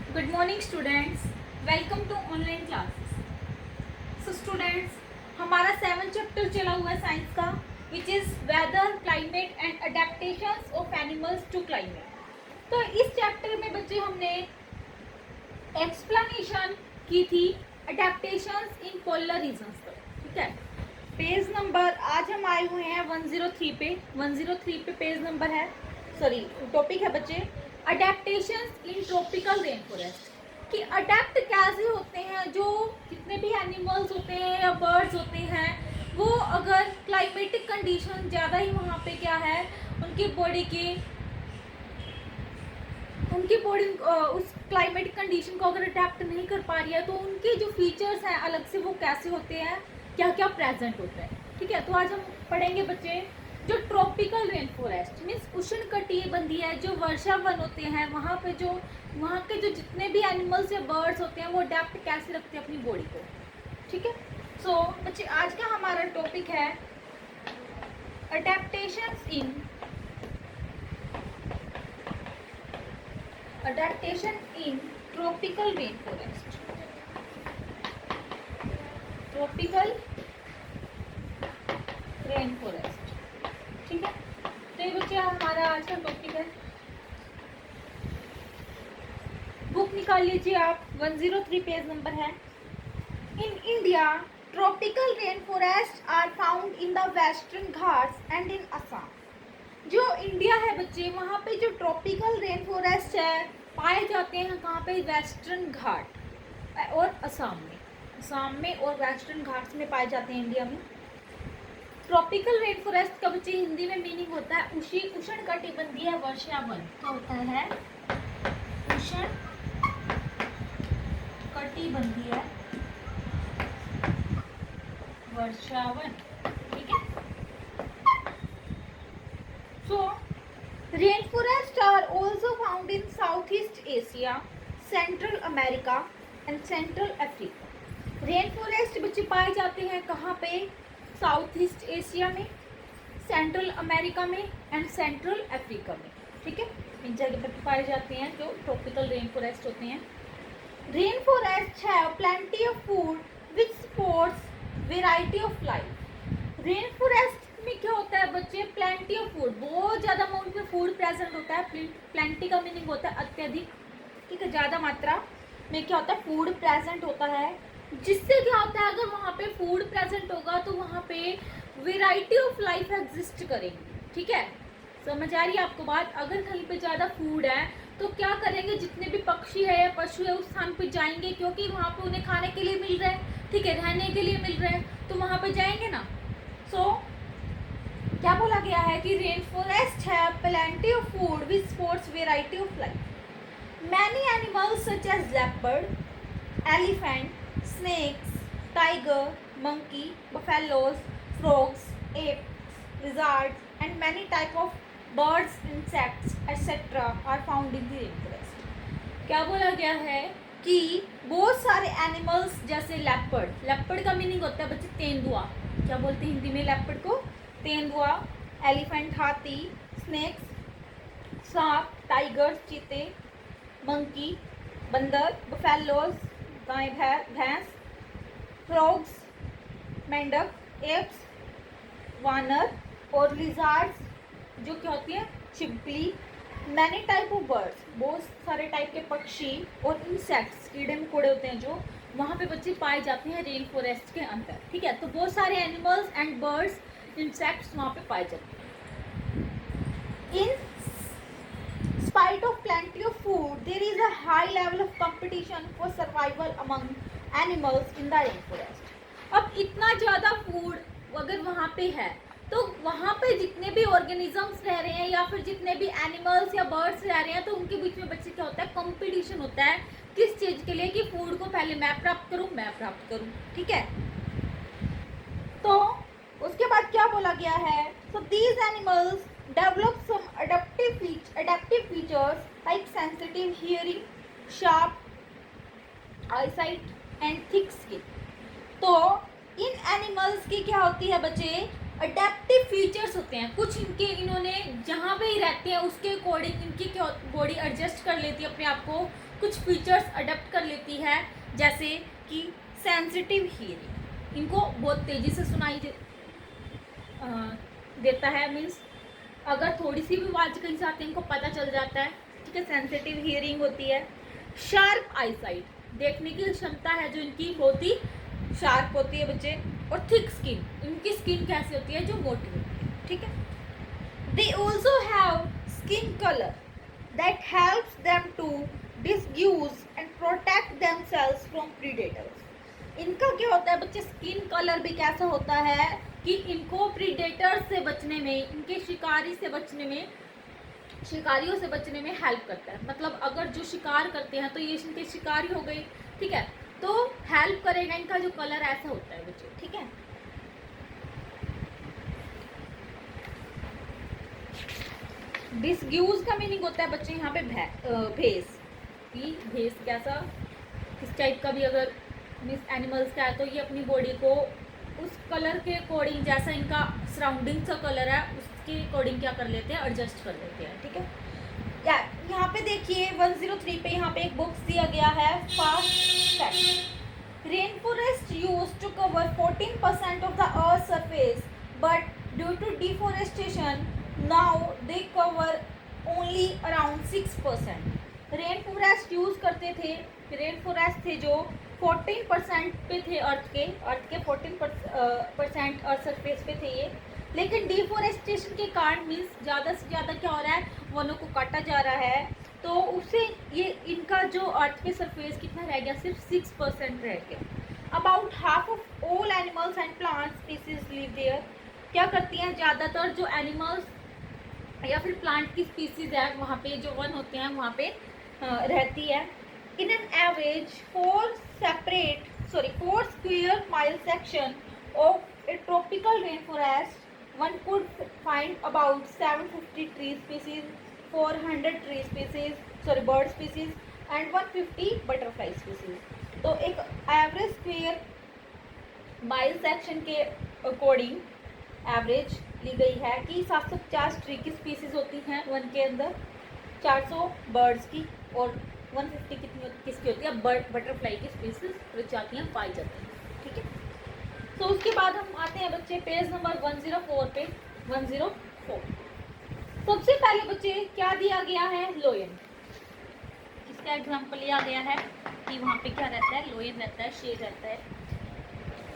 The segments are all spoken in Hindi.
Good morning students. Welcome to online classes. So students, हमारा 7th चैप्टर चला हुआ है साइंस का, which is weather, climate and adaptations of animals to climate. तो इस चैप्टर में बच्चे हमने एक्सप्लेनेशन की थी adaptations in polar regions पर, ठीक है। पेज नंबर आज हम आए हुए हैं 103 पे। 103 पे पेज नंबर है, सॉरी टॉपिक है बच्चे adaptations in tropical rain forest. कि अडेप्ट कैसे होते हैं, जो जितने भी एनिमल्स होते हैं या बर्ड्स होते हैं, वो अगर क्लाइमेटिक कंडीशन ज़्यादा ही वहाँ पे क्या है, उनकी बॉडी उस क्लाइमेटिक कंडीशन को अगर अडेप्ट नहीं कर पा रही है, तो उनके जो फीचर्स हैं अलग से वो कैसे होते हैं, क्या क्या प्रेजेंट होता है, ठीक है। तो आज हम पढ़ेंगे बच्चे जो ट्रॉपिकल रेन फॉरेस्ट मीन्स उष्णकटिबंधीय है, जो वर्षा वन होते हैं, वहाँ पे जो वहाँ के जो जितने भी एनिमल्स या बर्ड्स होते हैं वो अडेप्ट कैसे रखते हैं अपनी बॉडी को, ठीक है। सो बच्चे आज का हमारा टॉपिक है adaptation in tropical rain forest. Tropical rain forest, ठीक है। तो ये बच्चे हमारा आज का टॉपिक है। बुक निकाल लीजिए आप, 103 पेज नंबर है। In India tropical rain forest are found in the Western Ghats and in Assam. जो इंडिया है बच्चे, वहाँ पे जो ट्रॉपिकल रेन फॉरेस्ट है पाए जाते हैं कहाँ पे, वेस्टर्न घाट और असम में और वेस्टर्न घाट्स में पाए जाते हैं इंडिया में। ट्रॉपिकल रेन फॉरेस्ट का बच्चे हिंदी में मीनिंग होता है उष्णकटिबंधीय वर्षावन। क्या होता है? उष्णकटिबंधीय वर्षावन, ठीक है। So rain forest are also found in South East Asia, Central America and Central Africa. Rain forest बच्चे पाए जाते हैं कहाँ पे? साउथ ईस्ट एशिया में, सेंट्रल अमेरिका में एंड सेंट्रल अफ्रीका में, ठीक है। इन जगह पर पाए जाते हैं जो ट्रॉपिकल रेन फॉरेस्ट होते हैं। Rain forest have plenty of food which supports variety of life. Rain forest में क्या होता है बच्चे? प्लेंटी ऑफ फूड, बहुत ज़्यादा अमाउंट में फूड प्रेजेंट होता है। प्लेंटी का मीनिंग होता है अत्यधिक, ठीक है, ज़्यादा मात्रा में क्या होता है, फूड प्रेजेंट होता है। जिससे क्या होता है, अगर वहाँ पे फूड प्रेजेंट होगा तो वहाँ पे वेराइटी ऑफ लाइफ एग्जिस्ट करेंगी, ठीक है। समझ आ रही है आपको बात? अगर कहीं पे ज़्यादा फूड है तो क्या करेंगे, जितने भी पक्षी है या पशु है उस स्थान पे जाएंगे, क्योंकि वहाँ पे उन्हें खाने के लिए मिल रहा है, ठीक है, रहने के लिए मिल रहा है, तो वहाँ पे जाएंगे ना। सो क्या बोला गया है कि रेन फॉरेस्ट है plenty of food which supports variety of life. Many animals such as leopard, elephant, snakes, tiger, monkey, buffaloes, frogs, apes, lizards, and many type of birds, insects, etc. are found in the rainforest. क्या बोला गया है कि बहुत सारे एनिमल्स जैसे लेपर्ड का मीनिंग होता है बच्चे तेंदुआ। क्या बोलते हैं हिंदी में लेपर्ड को? तेंदुआ। एलिफेंट हाथी, स्नेक्स सांप, टाइगर्स चीते, मंकी बंदर, बफेलोज गाय भैंस, फ्रॉग्स मेंढक, एप्स वानर और लिजार्ड्स जो क्या होती है छिपकली। मैनी टाइप ऑफ बर्ड्स, बहुत सारे टाइप के पक्षी और इंसेक्ट्स कीड़े मकोड़े होते हैं जो वहाँ पे बच्चे पाए जाते हैं रेन फॉरेस्ट के अंदर, ठीक है। तो बहुत सारे एनिमल्स एंड बर्ड्स इंसेक्ट्स वहाँ पे पाए जाते हैं। इन spite of plenty of food, there is a high level of competition for survival among animals in the rainforest. अब इतना ज़्यादा फूड अगर वहाँ पे है तो वहाँ पे जितने भी ऑर्गेनिजम्स रह रहे हैं या फिर जितने भी एनिमल्स या बर्ड्स रह रहे हैं, तो उनके बीच में बच्चे क्या होता है, कंपटीशन होता है। किस चीज़ के लिए? कि फूड को पहले मैं प्राप्त करूँ, ठीक है। तो उसके बाद क्या बोला गया है? So these animals develop some adaptive features like sensitive hearing, sharp eyesight and thick skin. तो इन एनिमल्स की क्या होती है बच्चे? अडेप्टिव फीचर्स होते हैं कुछ इनके, इन्होंने जहाँ पे ही रहते हैं उसके अकॉर्डिंग इनकी बॉडी एडजस्ट कर लेती है अपने आप को कुछ फीचर्स अडॉप्ट कर लेती है, जैसे कि सेंसिटिव हियरिंग, इनको बहुत तेज़ी से सुनाई देता है, मीन्स अगर थोड़ी सी भी आवाज़ कहीं से आती है इनको पता चल जाता है, ठीक है, सेंसिटिव हियरिंग होती है। शार्प आईसाइट, देखने की क्षमता है जो इनकी बहुत ही शार्प होती है बच्चे। और थिक स्किन, इनकी स्किन कैसी होती है, जो मोटी होती है, ठीक है। They also have skin colour that helps them to disguise and protect themselves from predators. इनका क्या होता है बच्चे, स्किन कलर भी कैसा होता है कि इनको प्रीडेटर्स से बचने में, इनके शिकारियों से बचने में हेल्प करता है। मतलब अगर जो शिकार करते हैं तो ये इनके शिकारी हो गए, ठीक है, तो हेल्प करेगा। इनका जो कलर ऐसा होता है बच्चे, ठीक है। डिसग्यूज का मीनिंग होता है बच्चे यहाँ पे भेस, कि भेस कैसा, किस टाइप का भी अगर मीन्स एनिमल्स का है तो ये अपनी बॉडी को उस कलर के अकॉर्डिंग, जैसा इनका सराउंडिंग का कलर है उसके अकॉर्डिंग क्या कर लेते हैं, एडजस्ट कर लेते हैं, ठीक है। यहाँ पे देखिए 103 पे यहाँ पे एक बॉक्स दिया गया है, fast fact. Rain forest used to cover 14% of the earth surface, but due to deforestation now they cover only around 6%। Rain forest use करते थे, रेन फॉरेस्ट थे जो 14% पे थे, अर्थ के 14% अर्थ सरफेस पे थे ये, लेकिन डिफॉरेस्टेशन के कारण मीन्स ज़्यादा से ज़्यादा क्या हो रहा है, वनों को काटा जा रहा है, तो उससे ये इनका जो अर्थ पे सरफेस कितना रह गया, सिर्फ 6% रह गया। About half of all animals and plant species live there. क्या करती हैं, ज़्यादातर जो एनिमल्स या फिर प्लांट की स्पीसीज है वहाँ पे जो वन होते हैं वहाँ पे रहती है। In an average 4 square mile section of a tropical rainforest, one could find about 750 tree species, 400 bird species and 150 butterfly species. तो एक एवरेज स्क्वायर माइल सेक्शन के अकॉर्डिंग एवरेज ली गई है कि 750 ट्री की स्पीसीज होती हैं वन के अंदर, 400 बर्ड्स की और 150 किसकी होती है, बटरफ्लाई की स्पीसीज प्रजातियाँ पाई जाती हैं, ठीक है। तो उसके बाद हम आते हैं बच्चे पेज नंबर 104 पे। 104 सबसे पहले बच्चे क्या दिया गया है, लोयन। इसका एग्जाम्पल लिया गया है कि वहाँ पे क्या रहता है, लोयन रहता है, शेर रहता है।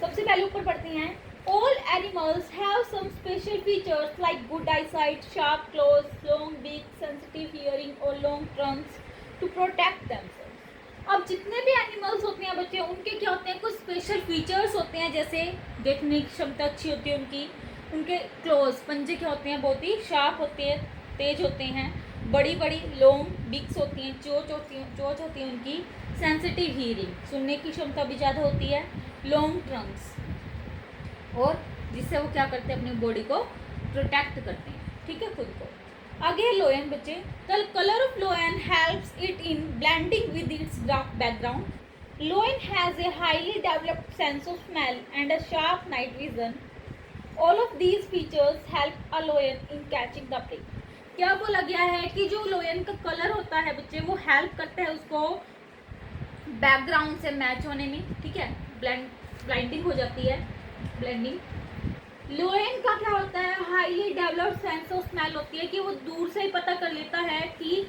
सबसे पहले ऊपर पढ़ते हैं, all animals have some special features like good eyesight, sharp claws, long beak, sensitive hearing और long trunks to protect themselves। अब जितने भी एनिमल्स होते हैं बच्चे, उनके क्या होते हैं, कुछ स्पेशल फीचर्स होते हैं, जैसे देखने की क्षमता अच्छी होती है उनकी, उनके क्लोज पंजे क्या होते हैं, बहुत ही शार्प होते हैं, तेज होते हैं, बड़ी बड़ी लॉन्ग बिक्स होती हैं, चोंच होती है उनकी, सेंसिटिव हियरिंग, सुनने की क्षमता भी ज़्यादा होती है, लॉन्ग ट्रंक्स, और जिससे वो क्या करते हैं, अपनी बॉडी को प्रोटेक्ट करते हैं, ठीक है, खुद को। आगे लोयन बच्चे, the colour of लोयन helps it in blending with its dark background. लोयन has a highly developed sense of smell and a sharp night vision. All of these features help a लोयन in catching the prey. क्या बोला गया है कि जो लोयन का कलर होता है बच्चे, वो हेल्प करता है उसको बैकग्राउंड से मैच होने में, ठीक है, ब्लाइंडिंग हो जाती है, ब्लेंडिंग। लोयन का क्या होता है, highly developed sense of smell होती है कि वो दूर से ही पता कर लेता है कि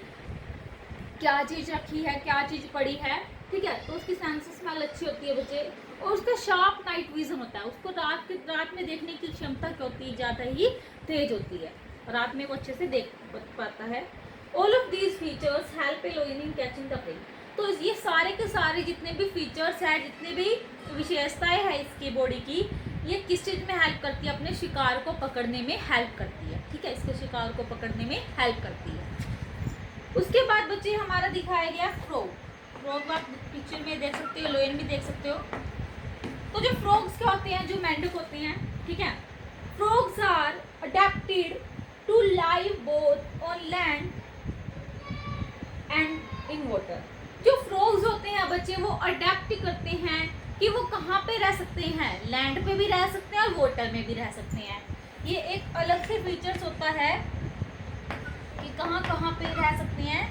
क्या चीज़ रखी है, क्या चीज़ पड़ी है, ठीक है, तो उसकी सेंस ऑफ स्मेल अच्छी होती है बच्चे। और उसका शार्प नाइट विजन होता है, उसको रात में देखने की क्षमता क्या होती है, ज़्यादा ही तेज होती है, रात में वो अच्छे से देख पाता है। All of these features help A लोयन in catching the prey. तो ये सारे के सारे जितने भी फीचर्स हैं, जितने भी विशेषताएं हैं इसकी बॉडी की, ये किस चीज़ में हेल्प करती है, अपने शिकार को पकड़ने में हेल्प करती है, ठीक है, इसके शिकार को पकड़ने में हेल्प करती है। उसके बाद बच्चे हमारा दिखाया गया फ्रॉग। फ्रॉग आप पिक्चर में देख सकते हो, लोयन भी देख सकते हो। तो जो फ्रॉग्स क्या होते हैं, जो मेंढक होते हैं, ठीक है, frogs are adapted to live both on land and in water. जो फ्रॉग्स होते हैं बच्चे, वो अडेप्ट करते हैं कि वो कहाँ पे रह सकते हैं, लैंड पे भी रह सकते हैं और वाटर में भी रह सकते हैं। ये एक अलग से फीचर्स होता है कि कहाँ कहाँ पे रह सकते हैं,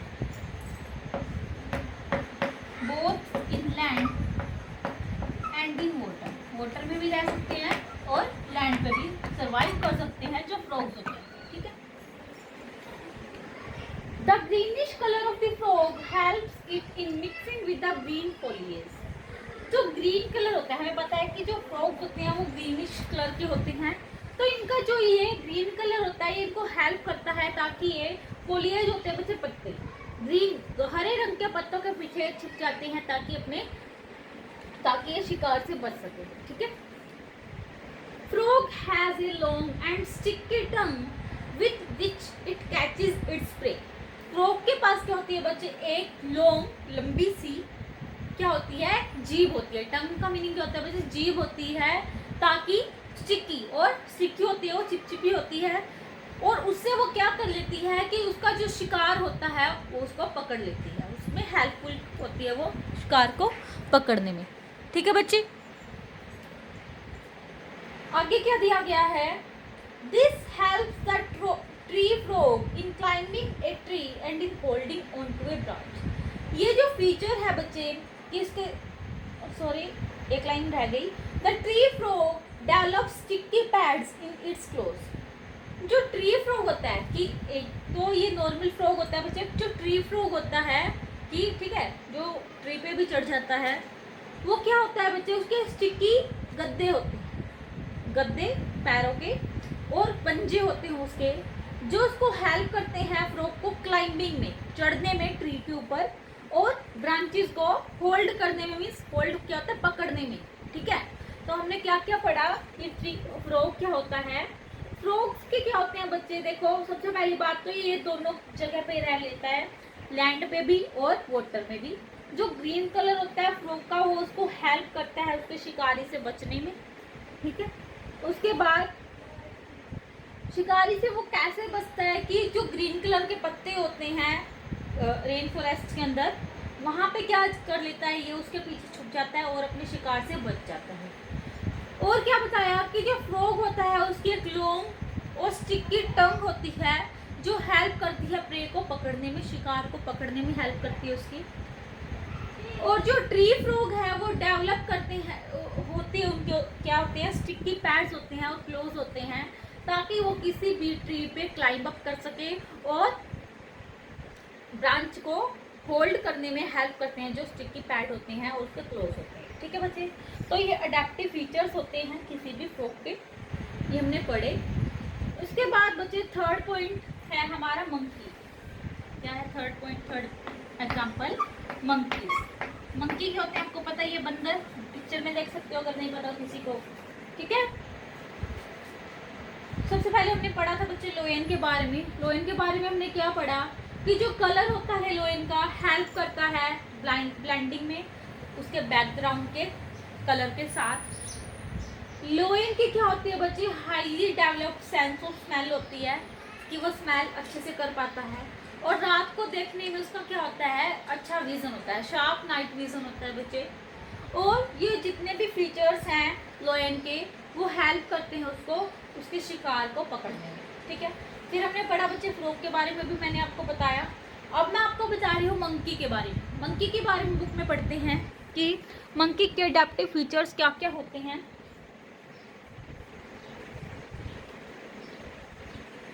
रह सकते हैं और लैंड पे भी सर्वाइव कर सकते हैं, जो फ्रॉग्स होते हैं। ठीक है, the greenish colour of the frog helps it in mixing with the green foliage. जो ग्रीन कलर होता है, हमें पता है कि जो फ्रॉग्स होते हैं वो ग्रीनिश कलर के होते हैं, तो इनका जो ये ग्रीन कलर होता है ये इनको हेल्प करता है ताकि ये फोलिएज होते हैं बच्चे, पत्ते ग्रीन हरे रंग के पत्तों के पीछे छिप जाते हैं ताकि ये शिकार से बच सके। ठीक है, frog has a long and sticky tongue with which it catches its prey. Frog के पास क्या होती है बच्चे, एक लॉन्ग लंबी सी क्या होती है, जीभ होती है। टंग का मीनिंग क्या होता है बच्चे, जीभ होती है, ताकि स्टिकी और स्टिकी होती है, वो चिपचिपी होती है, और उससे वो क्या कर लेती है कि उसका जो शिकार होता है वो उसको पकड़ लेती है, उसमें हेल्पफुल होती है वो शिकार को पकड़ने में। ठीक है बच्चे, आगे क्या दिया गया है, this helps the tree frog in climbing a tree and in holding on to a branch. ये जो फीचर है बच्चे कि इसके एक लाइन रह गई, the tree frog develop sticky pads in its close. जो ट्री फ्रॉग होता है कि एक तो ये नॉर्मल फ्रॉग होता है बच्चे, जो ट्री फ्रॉग होता है कि ठीक है, जो ट्री पे भी चढ़ जाता है, वो क्या होता है बच्चे, उसके स्टिकी गद्दे होते हैं, गद्दे पैरों के और पंजे होते हैं उसके, जो उसको हेल्प करते हैं फ्रॉग को क्लाइंबिंग में, चढ़ने में ट्री के ऊपर, और ब्रांचेस को होल्ड करने में, मीन्स होल्ड क्या होता है, पकड़ने में। ठीक है, तो हमने क्या क्या पढ़ा कि ट्री फ्रॉग क्या होता है, फ्रॉग्स के क्या होते हैं बच्चे, देखो सबसे पहली बात तो ये दोनों जगह पे रह लेता है, लैंड पे भी और वाटर में भी। जो ग्रीन कलर होता है फ्रॉग का वो उसको हेल्प करता है उसके शिकारी से बचने में। ठीक है, उसके बाद शिकारी से वो कैसे बचता है कि जो ग्रीन कलर के पत्ते होते हैं रेन फॉरेस्ट के अंदर, वहाँ पे क्या कर लेता है, ये उसके पीछे छुप जाता है और अपने शिकार से बच जाता है। और क्या बताया कि जो फ्रॉग होता है उसकी एक लॉन्ग और स्टिकी टंग होती है, जो हेल्प करती है प्रे को पकड़ने में, शिकार को पकड़ने में हेल्प करती है उसकी। और जो ट्री फ्रॉग है वो डेवलप करते हैं, होते हैं उनके क्या होते हैं, स्टिकी पैड्स होते हैं और क्लोज होते हैं, ताकि वो किसी भी ट्री पे क्लाइंब अप कर सके और ब्रांच को होल्ड करने में हेल्प करते हैं, जो स्टिकी पैड होते हैं और उसके क्लोज होते हैं। ठीक है बच्चे, तो ये अडेप्टिव फीचर्स होते हैं किसी भी फ्रॉग के, ये हमने पढ़े। उसके बाद बच्चे थर्ड पॉइंट है हमारा मंकी। क्या है third point, third example monkeys. Monkey क्या होते हैं आपको पता है, ये बंदर पिक्चर में देख सकते हो अगर नहीं पता किसी को। ठीक है, सबसे पहले हमने पढ़ा था बच्चे लोयन के बारे में। लोयन के बारे में हमने क्या पढ़ा कि जो कलर होता है लोयन का हेल्प करता है ब्लेंडिंग में उसके बैकग्राउंड के कलर के साथ। लोयन की क्या होती है बच्चे, highly developed sense of smell होती है कि वो स्मेल अच्छे से कर पाता है, और रात को देखने में उसका क्या होता है, अच्छा विजन होता है, शार्प नाइट विजन होता है बच्चे। और ये जितने भी फीचर्स हैं लोयन के वो हेल्प करते हैं उसको उसके शिकार को पकड़ने में। ठीक है, फिर हमने पढ़ा बच्चे फ्रॉग के बारे में भी मैंने आपको बताया। अब मैं आपको बता रही हूँ मंकी के बारे में। मंकी के बारे में बुक में पढ़ते हैं कि मंकी के अडेप्टिव फीचर्स क्या क्या होते हैं।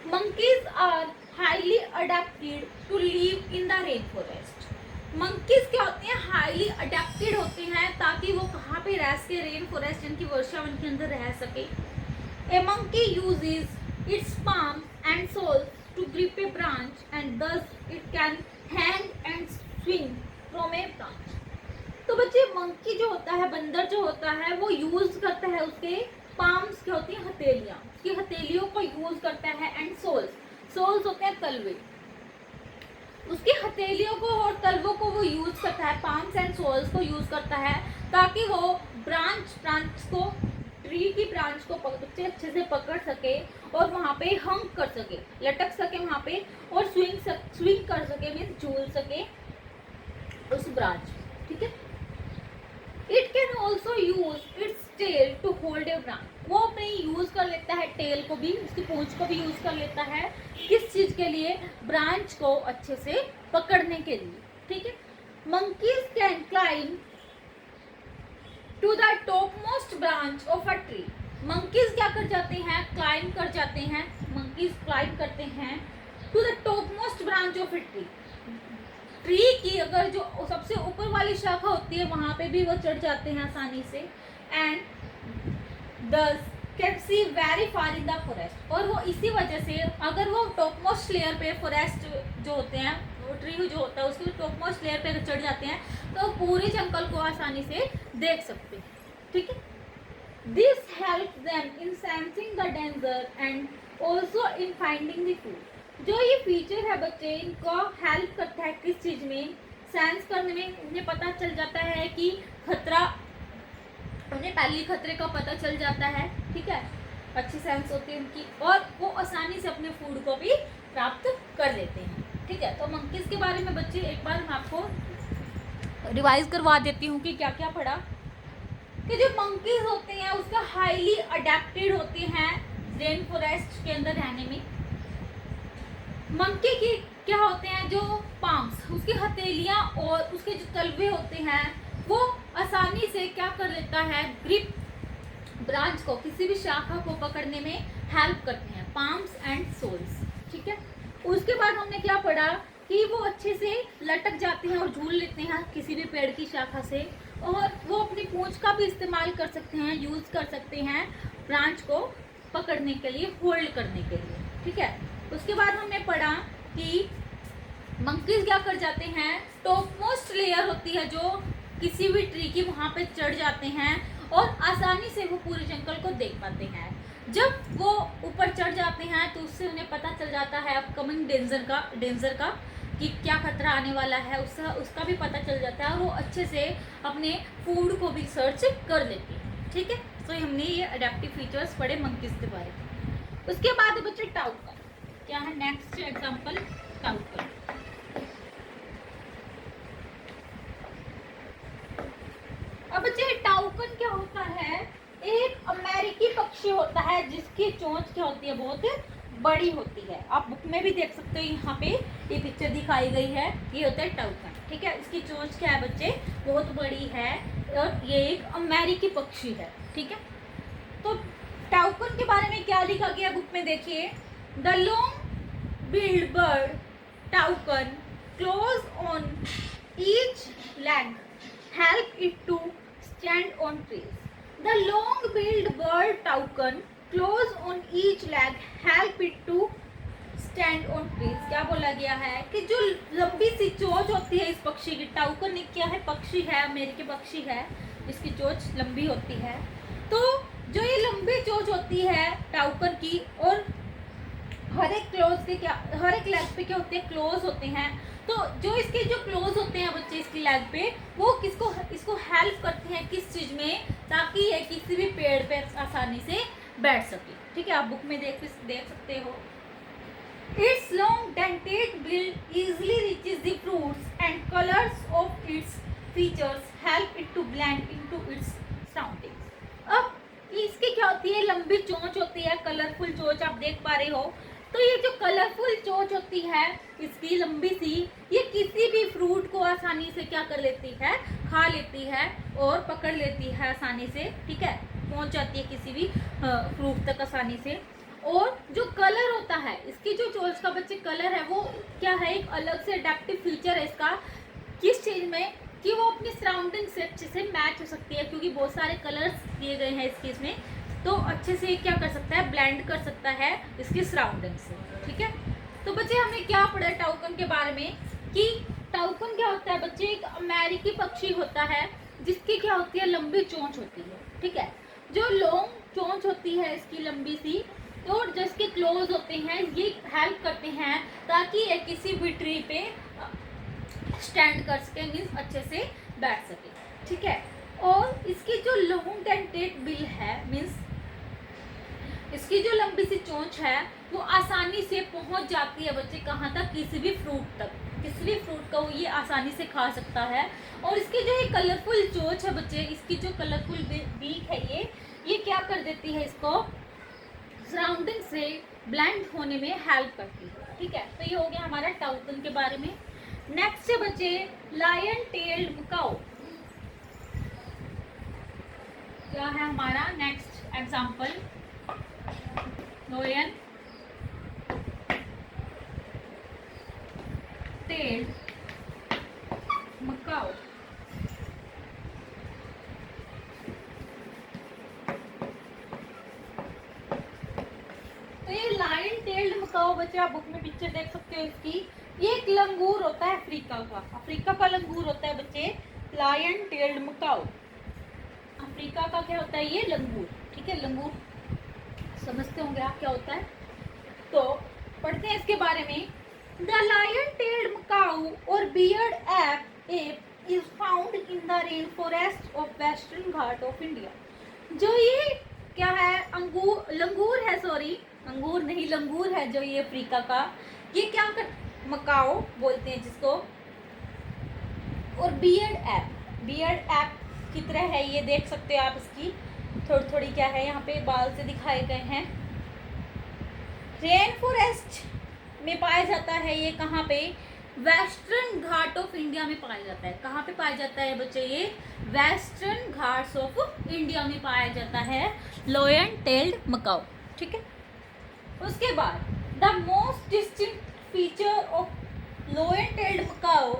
Monkeys are highly adapted to live in the rain forest. Monkeys क्या होते हैं, हाईली अडेप्टेड होते हैं ताकि वो कहाँ पे रह सके, रेन फॉरेस्ट यानी कि वर्षा वन के अंदर रह सके। A monkey uses its palm and soles to grip a branch and thus it can hang and swing from a branch. तो बच्चे मंकी जो होता है, बंदर जो होता है, वो यूज करता है उसके पाम्स क्या होती हैं, हथेलियाँ, उसकी हथेलियों को यूज करता है, एंड सोल्स, सोल्स होते हैं तलवे, उसकी हथेलियों को और तलवों को वो यूज करता है, पाम्स एंड सोल्स को यूज करता है ताकि वो ब्रांच को, ट्री की ब्रांच को अच्छे से पकड़ सके और वहाँ पे हंग कर सके, लटक सके वहाँ पे, और स्विंग कर सके, मीन्स झूल सके उस ब्रांच। ठीक है, it can also use its tail to hold a branch. वो अपने यूज कर लेता है टेल को भी, उसकी पूंछ को भी यूज कर लेता है, किस चीज के लिए, ब्रांच को अच्छे से पकड़ने के लिए। ठीक है, monkeys can climb to the top most branch of a tree. Monkeys क्या कर जाते हैं, क्लाइंब कर जाते हैं, मंकीज क्लाइंब करते हैं to the top most branch of a tree. Tree की अगर जो सबसे ऊपर वाली शाखा होती है वहां पे भी वो चढ़ जाते हैं आसानी से। एंड दस can see very far in the forest, और वो इसी वजह से अगर वो टॉप मोस्ट लेयर पे फॉरेस्ट जो होते हैं, वो ट्री जो होता है उसके टॉप मोस्ट लेयर पे अगर चढ़ जाते हैं तो पूरे जंगल को आसानी से देख सकते हैं। ठीक है, this help them in sensing the danger and also in finding the food. जो ये फीचर है बच्चे, इनको हेल्प करता है किस चीज में, सेंस करने में। उन्हें पता चल जाता है कि खतरा, उन्हें पहले खतरे का पता चल जाता है। ठीक है, अच्छी सेंस होती है उनकी, और वो आसानी से अपने फूड को भी प्राप्त कर लेते हैं। ठीक है, तो मंकीज के बारे में बच्चे एक बार मैं आपको रिवाइज करवा देती हूँ कि क्या क्या पढ़ा। कि जो मंकीज होते हैं उसका हाईली अडेप्टेड होते हैं रेन फॉरेस्ट के अंदर रहने में। मंकी की क्या होते हैं, जो पाम्स, उसकी हथेलियां और उसके जो तलवे होते हैं वो आसानी से क्या कर लेता है, ग्रिप ब्रांच को, किसी भी शाखा को पकड़ने में हेल्प करते हैं, पाम्स एंड सोल्स। ठीक है, उसके बाद हमने क्या पढ़ा कि वो अच्छे से लटक जाते हैं और झूल लेते हैं किसी भी पेड़ की शाखा से, और वो अपनी पूंछ का भी इस्तेमाल कर सकते हैं, यूज कर सकते हैं ब्रांच को पकड़ने के लिए, होल्ड करने के लिए। ठीक है, उसके बाद हमने पढ़ा कि मंकीज क्या कर जाते हैं, टॉप मोस्ट लेयर होती है जो किसी भी ट्री की, वहां पे चढ़ जाते हैं और आसानी से वो पूरे जंगल को देख पाते हैं। जब वो ऊपर चढ़ जाते हैं तो उससे उन्हें पता चल जाता है अपकमिंग डेंजर का कि क्या खतरा आने वाला है, उसका भी पता चल जाता है, और वो अच्छे से अपने फूड को भी सर्च कर लेते हैं। ठीक है, तो हमने ये अडेप्टिव फीचर्स पढ़े मंकीज के बारे में। उसके बाद बच्चे टाउकर, क्या है नेक्स्ट एग्जाम्पल, टाउकर। अब बच्चे टाउकन क्या होता है, एक अमेरिकी पक्षी होता है जिसकी चोंच क्या होती है, बहुत बड़ी होती है। आप बुक में भी देख सकते हो, यहाँ पे ये पिक्चर दिखाई गई है, ये होता है टाउकन। ठीक है, इसकी चोंच क्या है बच्चे, बहुत बड़ी है, और ये एक अमेरिकी पक्षी है। ठीक है, तो टाउकन के बारे में क्या लिखा गया बुक में, देखिए, the long billed bird toucan claws on each leg help it to stand on trees. The long-billed bird toucan claws on each leg help it to stand on trees. क्या बोला गया है कि जो लंबी सी चोंच होती है इस पक्षी की, टाउकन एक क्या है, पक्षी है, अमेरिकी पक्षी है, इसकी चोंच लंबी होती है। तो जो ये लंबी चोंच होती है टाउकन की, और हर एक क्लोज के क्या, हर एक लेग पे क्या होते हैं, क्लोज होते हैं। तो जो इसके जो क्लोज होते हैं बच्चे इसकी लेग पे, वो इसको हेल्प करते हैं किस चीज में, ताकि ये किसी भी पेड़ पे आसानी से बैठ सके। ठीक है, आप बुक में देख सकते हो। Its long dented bill easily reaches the fruits and colours of its features help it to blend into its surroundings. अब इसकी क्या होती है, लंबी चोंच होती है, कलरफुल चोंच आप देख पा रहे हो। तो ये जो कलरफुल चोंच होती है इसकी लंबी सी, ये किसी भी फ्रूट को आसानी से क्या कर लेती है, खा लेती है और पकड़ लेती है आसानी से। ठीक है, पहुंच जाती है किसी भी फ्रूट तक आसानी से। और जो कलर होता है इसकी, जो चोंच का बच्चे कलर है, वो क्या है, एक अलग से अडेप्टिव फीचर है इसका, किस चीज में, कि वो अपनी सराउंडिंग से अच्छे से मैच हो सकती है, क्योंकि बहुत सारे कलर्स दिए गए हैं इस केस में, तो अच्छे से क्या कर सकता है, ब्लेंड कर सकता है इसकी सराउंडिंग से। ठीक है, तो बच्चे हमने क्या पढ़ा टाउकन के बारे में, कि टाउकन क्या होता है बच्चे, एक अमेरिकी पक्षी होता है जिसकी क्या होती है, लंबी चोंच होती है। ठीक है, जो लॉन्ग चोंच होती है इसकी लंबी सी, तो जिसके क्लोज होते हैं, ये हेल्प करते हैं ताकि ये किसी भी ट्री पे स्टैंड कर सके, मीन्स अच्छे से बैठ सके। ठीक है, और इसकी जो लॉन्ग डेंटेड बिल है, मीन्स इसकी जो लंबी सी चोंच है, वो आसानी से पहुंच जाती है बच्चे, कहाँ तक, किसी भी फ्रूट तक, किसी भी फ्रूट को ये आसानी से खा सकता है। और इसकी जो ये कलरफुल चोंच है बच्चे, इसकी जो कलरफुल बीक है, ये क्या कर देती है, इसको सराउंडिंग से ब्लेंड होने में हेल्प करती है। ठीक है, तो ये हो गया हमारा टाउकन के बारे में। नेक्स्ट है बच्चे लायन टेल्ड मकाओ। है हमारा next example lion tailed macaque. तो ये लायन टेल्ड मकाओ बच्चे, आप बुक में पिक्चर देख सकते हो इसकी। ये एक लंगूर होता है अफ्रीका का, अफ्रीका का लंगूर होता है बच्चे लायन टेल्ड मकाओ। अफ्रीका का क्या होता है ये लंगूर, ठीक है। लंगूर समझते होंगे आप क्या होता है। तो पढ़ते हैं इसके बारे में। द लायन टेल्ड मकाओ और beard app is found in the rain forest of western Ghat of India. जो ये क्या है लंगूर है, सॉरी अंगूर नहीं लंगूर है जो ये अफ्रीका का। ये क्या कर मकाओ बोलते हैं जिसको। और बियर्ड एप की तरह है ये, देख सकते हो आप इसकी थोड़ी थोड़ी क्या है यहाँ पे बाल से दिखाए गए हैं। रेन फॉरेस्ट में पाया जाता है ये, कहाँ पे, वेस्टर्न घाट ऑफ इंडिया में पाया जाता है। कहाँ पे पाया जाता है बच्चे ये, वेस्टर्न घाट्स ऑफ इंडिया में पाया जाता है लायन टेल्ड मकाओ, ठीक है। उसके बाद the most distinct feature of lion tailed macaque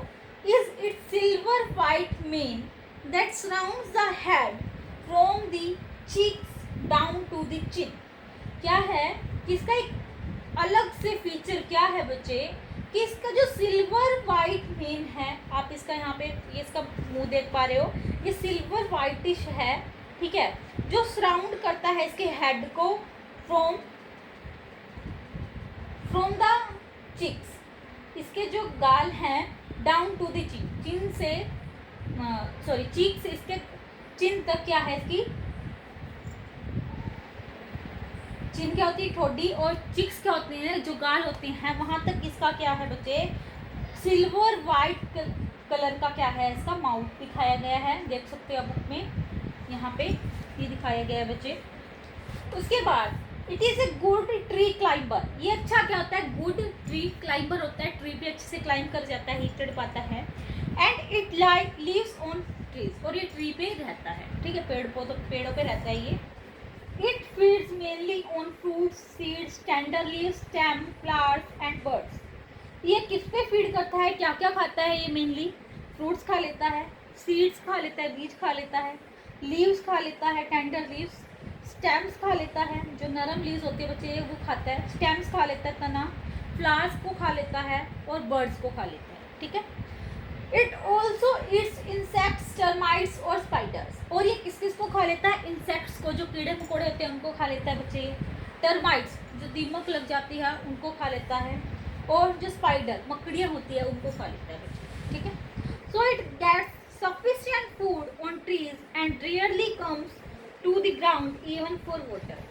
is its silver white mane that surrounds the head from the cheeks down to the chin. क्या है कि इसका एक अलग से फीचर क्या है बच्चे, कि इसका जो सिल्वर वाइट मेन है, आप इसका यहाँ पे ये इसका मुंह देख पा रहे हो, ये सिल्वर वाइटिश है, ठीक है, जो सराउंड करता है इसके हेड को फ्रॉम द चिक्स, इसके जो गाल हैं डाउन टू द चिन, चिन से सॉरी चीक से इसके चिन तक क्या है इसकी, चिन क्या होती है ठोडी, और चिक्स क्या होते हैं जो गाल होते हैं वहां तक इसका क्या है बच्चे, सिल्वर वाइट कलर का क्या है इसका माउथ दिखाया गया है, देख सकते हो बुक में यहाँ पे ये दिखाया गया है बच्चे। उसके बाद it is a good tree climber, ये अच्छा क्या होता है, गुड ट्री क्लाइंबर होता है, ट्री पे अच्छे से क्लाइंब कर जाता है, चढ़ पाता है। And it lives on trees, और ये ट्री पे रहता है, ठीक है, पेड़ों पे रहता है ये। It feeds mainly on fruits, seeds, tender leaves, stem, flowers and birds. ये किस पे फीड करता है, क्या क्या खाता है ये मेनली, फ्रूट्स खा लेता है, सीड्स खा लेता है, बीज खा लेता है, लीव्स खा लेता है, टेंडर लीव्स, स्टेम्स खा लेता है, जो नरम लीव्स होती है बच्चे वो खाता है, स्टेम्स खा लेता है तना, फ्लावर्स को खा लेता है और बर्ड्स को खा लेता है, ठीक है। It also it's insects, termites और स्पाइडर्स, और ये किस किस को खा लेता है, इंसेक्ट्स को, जो कीड़े मकोड़े होते हैं उनको खा लेता है बच्चे, टर्माइट्स जो दीमक लग जाती है उनको खा लेता है, और जो स्पाइडर मकड़ियाँ होती है उनको खा लेता है बच्चे, ठीक है। So it gets sufficient food on trees and rarely comes to the ground even for water.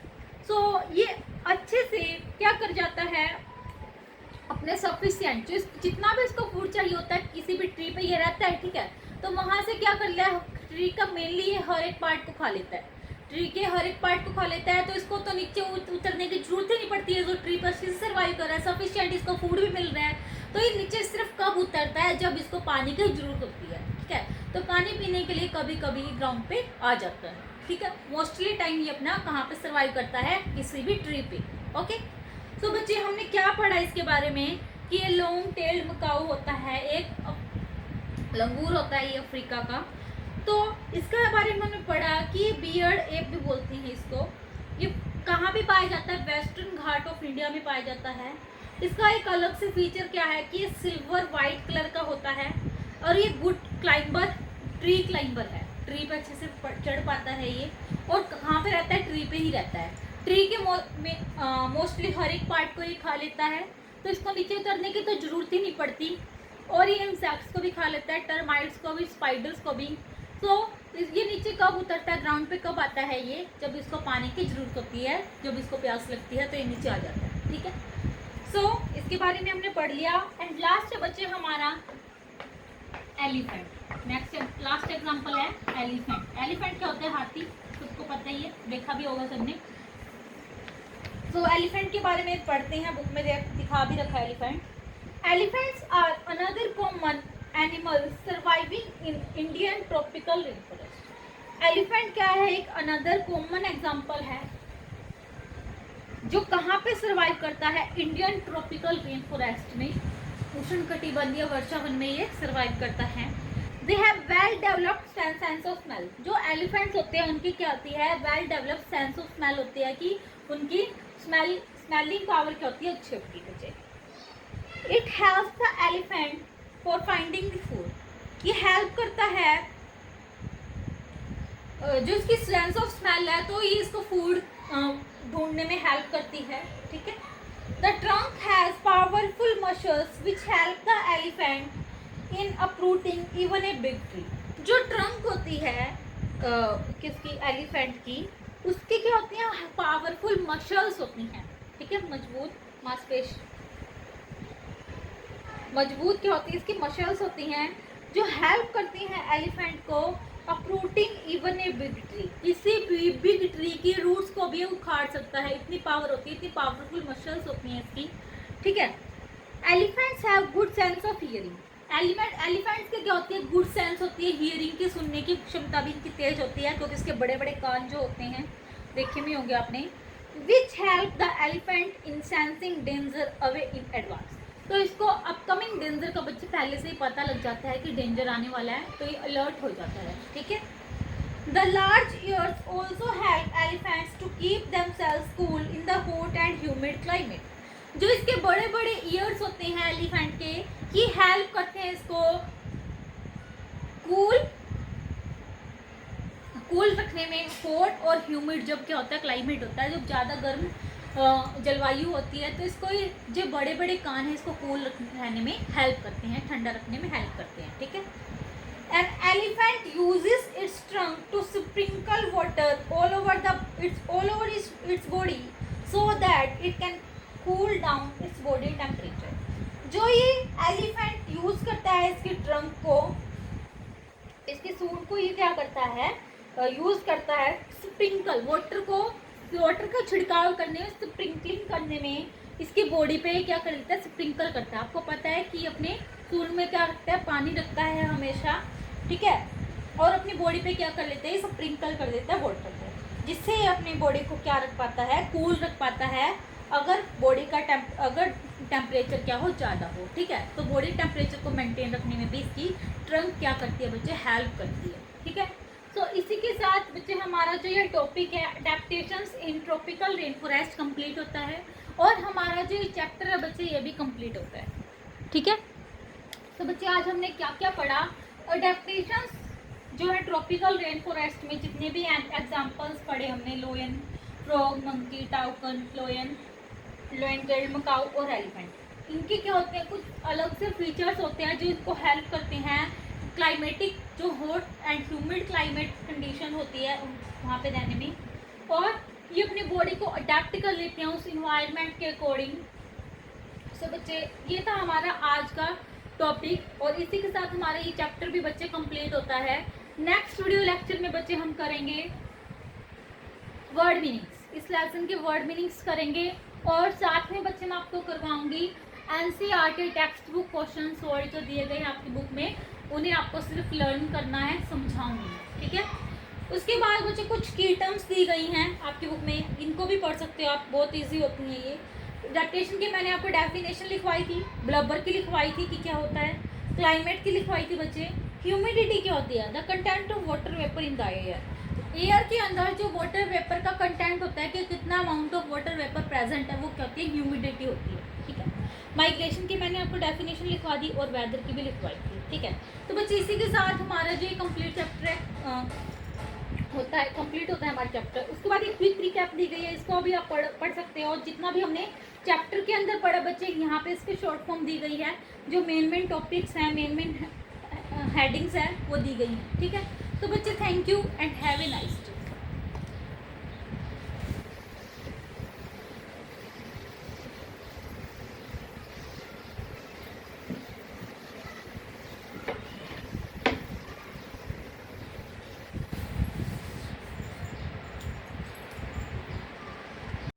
So ये अच्छे से क्या कर जाता है, अपने सफिशिएंट जो जितना भी इसको फूड चाहिए होता है, किसी भी ट्री पे ये रहता है, ठीक है, तो वहाँ से क्या कर लिया, ट्री का मेनली ये हर एक पार्ट को खा लेता है, ट्री के हर एक पार्ट को खा लेता है, तो इसको तो नीचे उतरने की जरूरत ही नहीं पड़ती है, जो ट्री पर सर्वाइव कर रहा है, सफिशिएंट इसको फूड भी मिल रहा है, तो ये नीचे सिर्फ कब उतरता है, जब इसको पानी की जरूरत होती है, ठीक है, तो पानी पीने के लिए कभी कभी ग्राउंड पे आ जाता है, ठीक है। मोस्टली टाइम ये अपना कहाँ पे सर्वाइव करता है, किसी भी ट्री पे, ओके। तो बच्चे हमने क्या पढ़ा इसके बारे में, कि ये लॉन्ग टेल्ड मकाऊ होता है, एक लंगूर होता है ये अफ्रीका का। तो इसके बारे में हमने पढ़ा कि ये बियर्ड एप भी बोलते हैं इसको। ये कहाँ पे पाया जाता है, वेस्टर्न घाट ऑफ इंडिया में पाया जाता है। इसका एक अलग से फीचर क्या है कि ये सिल्वर वाइट कलर का होता है, और ये गुड क्लाइंबर, ट्री क्लाइंबर है, ट्री पे अच्छे से चढ़ पाता है ये, और कहाँ पे रहता है, ट्री पे ही रहता है, ट्री के मोस्टली हर एक पार्ट को ये खा लेता है, तो इसको नीचे उतरने की तो जरूरत ही नहीं पड़ती, और ये इंसेक्ट्स को भी खा लेता है, टर्माइट्स को भी, स्पाइडर्स को भी। तो ये नीचे कब उतरता है, ग्राउंड पे कब आता है ये, जब इसको पानी की जरूरत होती है, जब इसको प्यास लगती है तो ये नीचे आ जाता है, ठीक है। सो इसके बारे में हमने पढ़ लिया। एंड लास्ट बच्चे हमारा एलिफेंट, नेक्स्ट लास्ट एग्जाम्पल है एलिफेंट। एलिफेंट क्या होता है, हाथी, सबको पता ही है, देखा भी होगा सबने। सो एलिफेंट के बारे में पढ़ते हैं, बुक में दिखा भी रखा है elephant. Elephants are another common animal surviving in Indian tropical rain forest. Elephant क्या है, एक अनदर कॉमन एग्जांपल है जो कहाँ पे सरवाइव करता है, इंडियन ट्रॉपिकल रेन फॉरेस्ट में, उष्ण कटिबंधीय वर्षावन में ये सरवाइव करता है। They have well developed sense of smell. जो एलिफेंट्स होते हैं उनकी क्या होती है, well developed sense of smell होती है, कि उनकी स्मेलिंग पावर क्या होती है, अच्छी होती है बच्चे। It helps the elephant for finding the food. ये हेल्प करता है, जो इसकी सेंस ऑफ स्मेल है तो ये इसको फूड ढूंढने में हेल्प करती है, ठीक है। The trunk has powerful muscles which help the elephant in uprooting even a big tree. जो ट्रंक होती है किसकी, एलिफेंट की, उसकी क्या होती है, पावरफुल मसल्स होती हैं, ठीक है, मजबूत मांसपेशी, मजबूत क्या होती है, इसकी मसल्स होती हैं जो हेल्प करती हैं एलिफेंट को uprooting even a big tree. किसी भी बिग ट्री की रूट्स को भी उखाड़ सकता है, इतनी पावर होती है, इतनी पावरफुल मसल्स होती हैं इसकी, ठीक है। Elephants have good sense of hearing. Elephants की क्या होती है, गुड सेंस होती है, हियरिंग की, सुनने की क्षमता भी इनकी तेज होती है, क्योंकि इसके बड़े बड़े कान जो होते हैं देखे भी होंगे आपने। Which help the elephant in sensing danger away in advance. तो इसको अपकमिंग डेंजर का बच्चे पहले से ही पता लग जाता है कि डेंजर आने वाला है, तो ये अलर्ट हो जाता है, ठीक है। The large ears also help elephants to keep themselves cool in the hot and humid climate. जो इसके बड़े बड़े ईयर्स होते हैं एलिफेंट के, ये हेल्प करते हैं इसको कूल रखने में। हॉट और ह्यूमिड जब क्या होता है, क्लाइमेट होता है, जब ज़्यादा गर्म जलवायु होती है, तो इसको जो बड़े बड़े कान हैं इसको कूल रहने में हेल्प करते हैं, ठंडा रखने में हेल्प करते हैं, ठीक है। An elephant uses its trunk to sprinkle water all over its body so that it can cool down its body temperature. जो ये एलिफेंट यूज करता है इसकी ट्रंक को, इसकी सूंड को ये क्या करता है, यूज करता है स्प्रिंकल वाटर का छिड़काव करने में, स्प्रिंकलिंग करने में, इसकी बॉडी पे क्या कर देता है, स्प्रिंकल करता है। आपको पता है कि अपने सूंड में क्या रखता है, पानी रखता है हमेशा, ठीक है, और अपनी बॉडी पे क्या कर लेते हैं, स्प्रिंकल कर देता है वाटर को, जिससे अपनी बॉडी को क्या रख पाता है, कूल रख पाता है। अगर बॉडी का अगर टेम्परेचर क्या हो, ज़्यादा हो, ठीक है, तो बॉडी टेम्परेचर को मेंटेन रखने में भी इसकी ट्रंक क्या करती है बच्चे, हेल्प करती है, ठीक है। तो इसी के साथ बच्चे हमारा जो ये टॉपिक है adaptations in tropical rain forest complete होता है, और हमारा जो ये चैप्टर है बच्चे ये भी कंप्लीट होता है, ठीक है। तो बच्चे आज हमने क्या क्या पढ़ा, अडेप्टेशंस जो है ट्रॉपिकल रेन फॉरेस्ट में, जितने भी एग्जांपल्स पढ़े हमने, lion, frog, monkey, toucan, lion girl, macaw और एलिफेंट, इनके क्या होते हैं, कुछ अलग से फीचर्स होते हैं जो इनको हेल्प करते हैं क्लाइमेटिक, जो hot and humid climate condition होती है वहाँ पे रहने में, और ये अपनी बॉडी को अडेप्ट कर लेते हैं उस इन्वायरमेंट के अकॉर्डिंग। सो बच्चे ये था हमारा आज का टॉपिक, और इसी के साथ हमारा ये चैप्टर भी बच्चे कंप्लीट होता है। नेक्स्ट वीडियो लेक्चर में बच्चे हम करेंगे वर्ड मीनिंग्स, इस लेसन के वर्ड मीनिंग्स करेंगे, और साथ में बच्चे मैं आपको करवाऊंगी NCERT text book question solve जो दिए गए हैं आपकी बुक में, उन्हें आपको सिर्फ लर्न करना है, समझाऊंगी, ठीक है। उसके बाद बच्चे कुछ की टर्म्स दी गई हैं आपकी बुक में, इनको भी पढ़ सकते हो आप, बहुत इजी होती हैं ये। अडेप्टेशन की मैंने आपको डेफिनेशन लिखवाई थी, ब्लबर की लिखवाई थी कि क्या होता है, क्लाइमेट की लिखवाई थी बच्चे, ह्यूमिडिटी क्या होती है, the content of water vapour in the air के अंदर जो वाटर वेपर का कंटेंट होता है कि कितना amount of water vapour present है, वो क्या होती है, ह्यूमिडिटी होती है, ठीक है। माइग्रेशन की मैंने आपको डेफिनेशन लिखवा दी, और वेदर की भी लिखवाई थी, ठीक है। तो बच्चे इसी के साथ हमारा जो कंप्लीट चैप्टर होता है, कंप्लीट होता है हमारा चैप्टर। उसके बाद एक क्विक रिकैप दी गई है, इसको भी आप पढ़ सकते हो, और जितना भी हमने चैप्टर के अंदर पढ़ा बच्चे, यहाँ पे इसके शॉर्ट फॉर्म दी गई है, जो मेन टॉपिक्स हैं, मेन हेडिंग्स हैं वो दी गई हैं, ठीक है। तो बच्चे thank you and have a nice day.